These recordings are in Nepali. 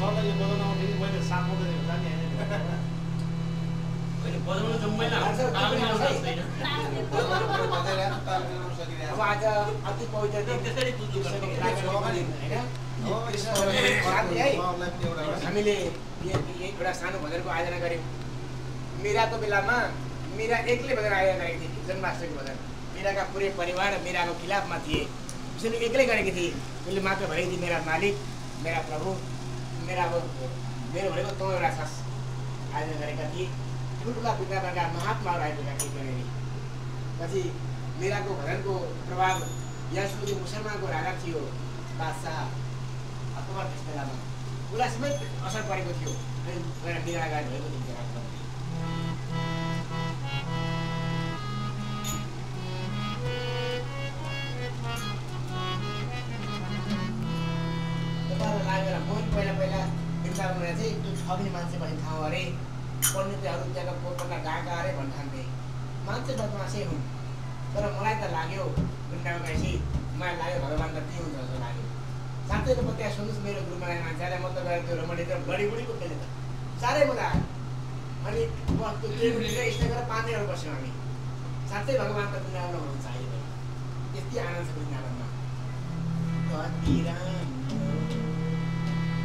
सरलाई यो बजाउन आउँदाखेरि मैले साथ मात्रै जाने होइन बजाउनु त मैले अब आज अति पवित्र दिन त्यसरी बुझ्नु पर्छ हामीले एउटा सानो भजनको आयोजना गऱ्यौँ मीराको बेलामा मीरा एक्लै भजन आयोजना गरेकी थिए जन्माष्टमीको भजन मीराका पुरै परिवार मीराको खिलाफमा थिए उसले एक्लै गरेकी थिए उसले मात्र भनेकी थिए मेरा मालिक मेरा प्रभु मेरो भनेको तँ एउटा छस् आयोजना गरेका थिए ठुल्ठुला वृन्दावनका महात्माहरू आइपुगेका थिए त्यहाँनिर पछि मीराको भजनको प्रभाव यहाँसम्म मुसलमानको राजा थियो बादशाह अकबर त्यस बेलामा उसलाई समेत असर परेको थियो अनि मीरा गायन भएको थियो लागेर म पहिला वृन्दावनमा चाहिँ त्यो ठग्ने मान्छे भन्ने ठाउँ अरे पण्डितहरू त्यहाँका पोतका गएका अरे भन्ठान्थे मान्छे बदमासै हुन् तर मलाई त लाग्यो वृन्दावन गएपछि मलाई लाग्यो भगवान् त त्यही हुन्छ जस्तो लाग्यो साँच्चै त म त्यहाँ सुन्नुहोस् मेरो गुरुमा मान्छेलाई म त गएर त्यो रमणीको गडीबुडीको खेल्ने त साह्रै मजा आयो अनि त्यो ट्रेनले स्टे गरेर 5 दिनहरू बस्यौँ हामी साँच्चै भगवान् त वृन्दावनमा हुनुहुन्छ अहिले यति आनन्द छ वृन्दावनमा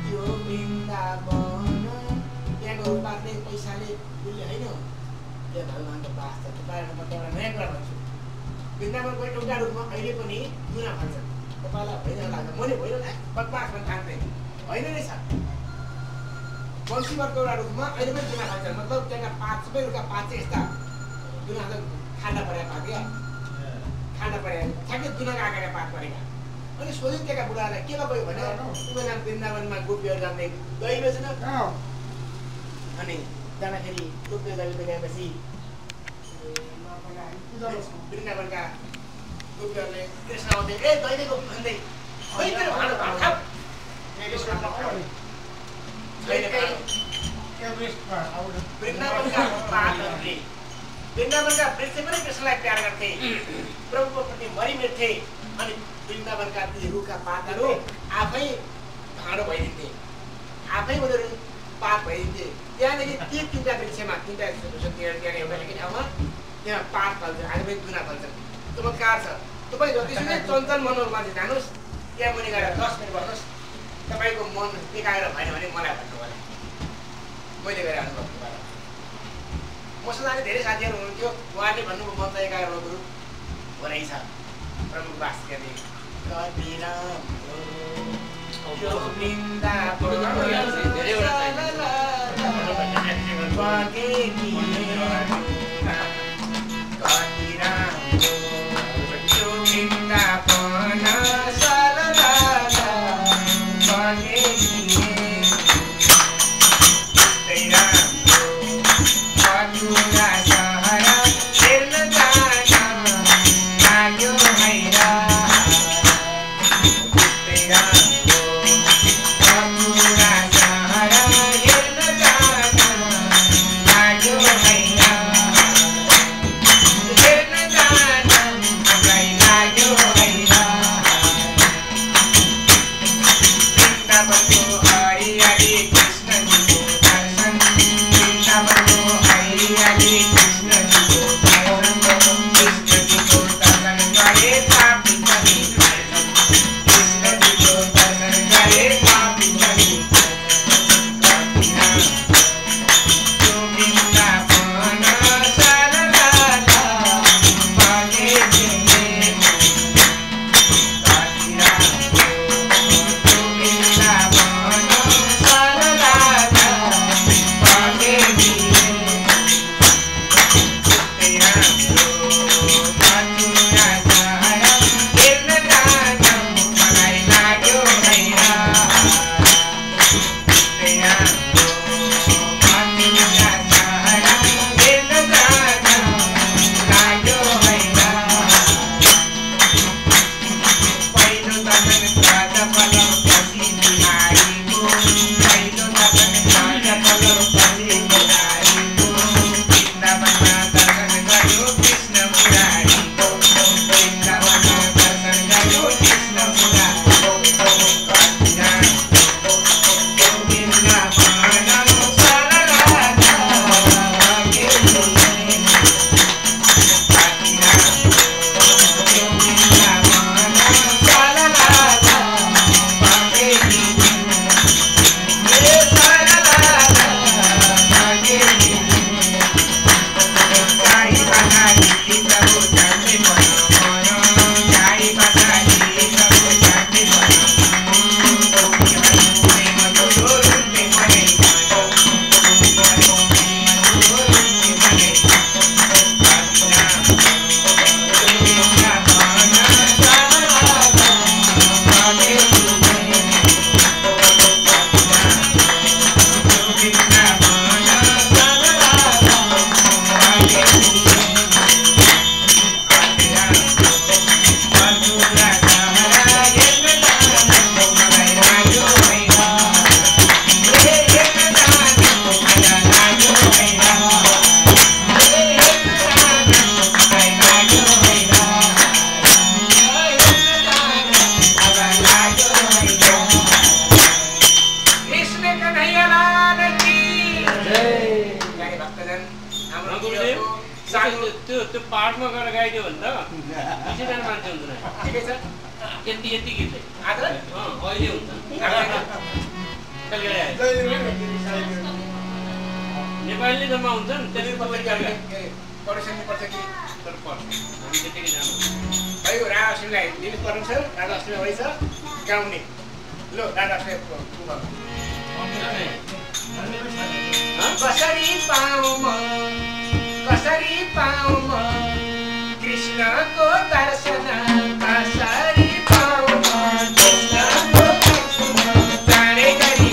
त्यो वृन्दावन त्यहाँको पार्ने पैसाले उसले होइन त्यहाँ भगवान्को बास छ तपाईँहरू म एउटा नयाँ कुरा भन्छु वृन्दावनको एउटा रूपमा अहिले पनि दुना भन्छन् तपाईँलाई होइन लाग्छ मैले होइन बदमास भन्न ठान्थेँ होइन नै छ बन्सीवरको एउटा रूपमा अहिले पनि दुना भन्छन् मतलब त्यहाँका पात सबै रुखका पात चाहिँ यस्ता दुना खाना परेका पात क्या खाना परेका ठ्याक्कै दुना आएका पात परेका अनि सोध्यो त्यहाँका बुढालाई केमा गयो भने उनीहरू वृन्दावनमा गोपीहरू जान्दै गइरहेछ न अनि जाँदाखेरि गोपीहरू जाँदै गएपछि वृन्दावनका गोपीहरूले कृष्ण आउँदै ए दैलेको भन्दै वृन्दावनका पातहरूले वृन्दावनका वृक्ष पनि कृष्णलाई प्यार गर्थे प्रभुको प्रति मरिमेट्थे अनि वृन्दावनका ती रुखका पातहरू आफै भाँडो भइदिन्थे आफै उनीहरू पात भइदिन्थे त्यहाँदेखि ती 3टा वृक्षमा 3टा त्यहाँ एउटा एकै ठाउँमा त्यहाँ पात फल्छ आज पनि दुना फल्छ चमत्कार छ तपाईँ जतिसुकै चञ्चल मनोहर मान्छे जानुहोस् त्यहाँ मुनि गएर 10 मिनट बस्नुहोस् तपाईँको मन टेकाएर भएन भने मलाई भन्नु होला मैले गएर अनुभव गरेँ मसँग जाने धेरै साथीहरू हुनुहुन्थ्यो उहाँले भन्नुभयो मन त एकाएर गुरु हो रहेछ प्रमुख बास गर्ने हाम्रो गुरुदेव सानो त्यो पाठमा गएर गाइदियो भने त 200 जना मान्छे हुँदैन ठिकै छ यति गीत आज अहिले हुन्छ नेपाली जम्मा हुन्छ नि त्यसले पढ्नु पर्छ कि तर पढ्छ हामी त्यतिकै जानु भाइ राजा अश्विनीलाई लिनु पर्नु छ राजा अश्विनी भएछ गाउने ल राजा अश्विनी कसरी पाऊ म कृष्णको दर्शन कसरी पाऊ म कृष्णको दर्शन जाने गरी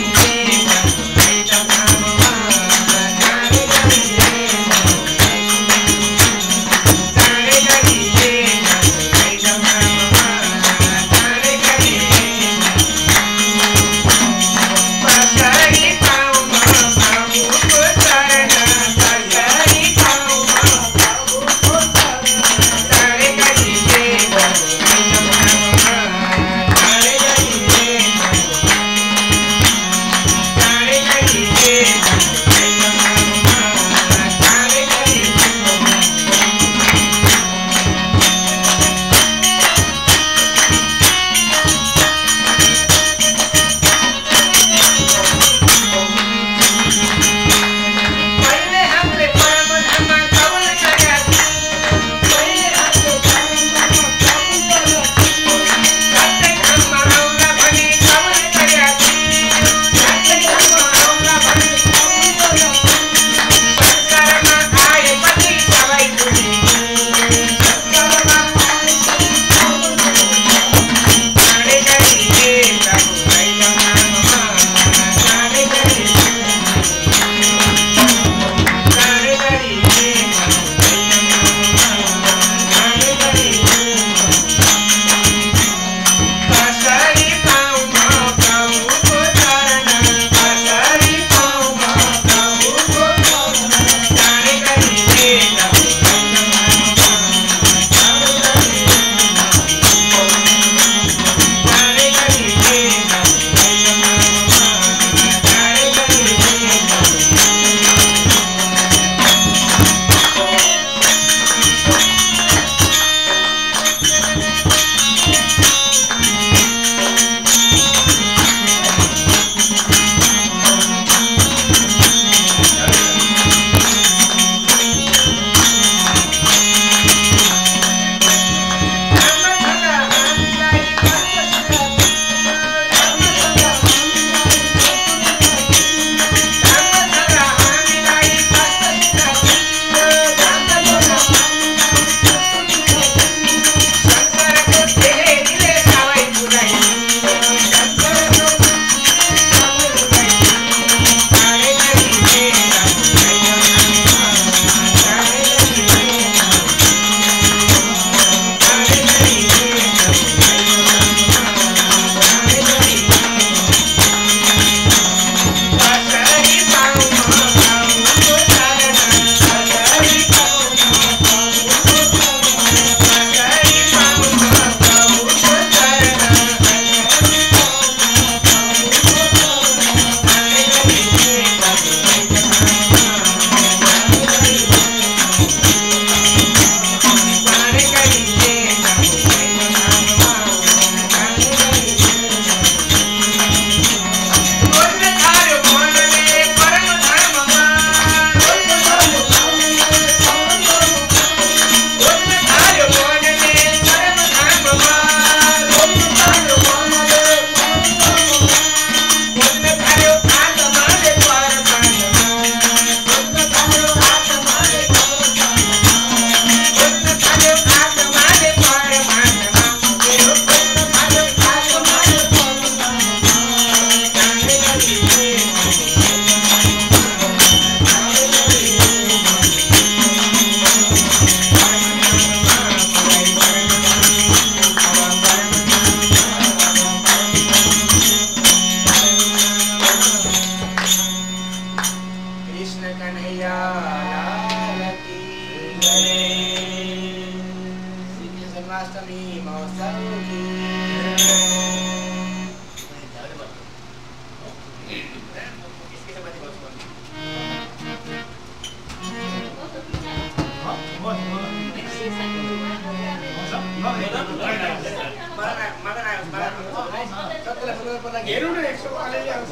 हेर्नु न 100 अलिअलि आउँछ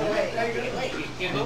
के हो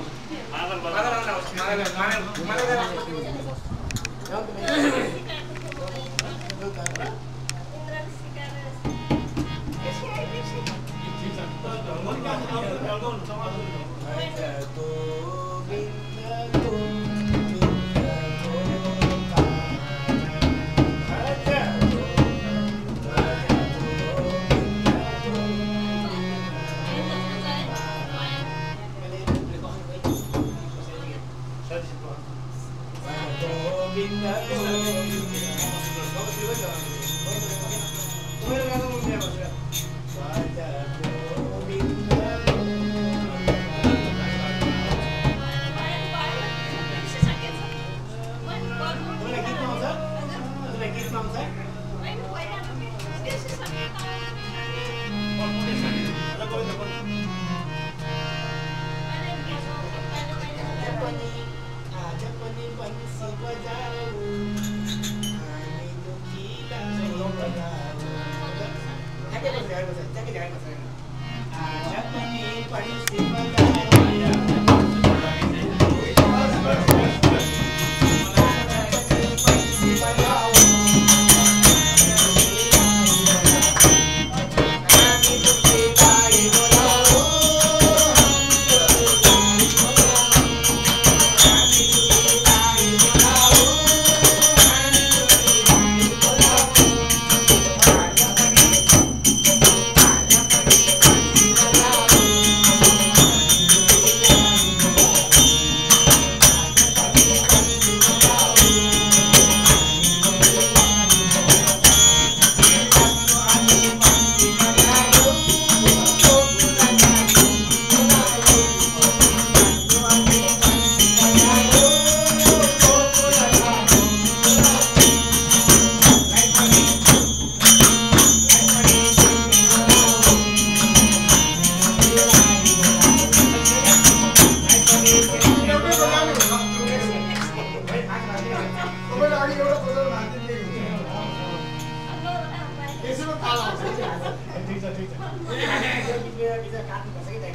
काट्नुपर्छ कि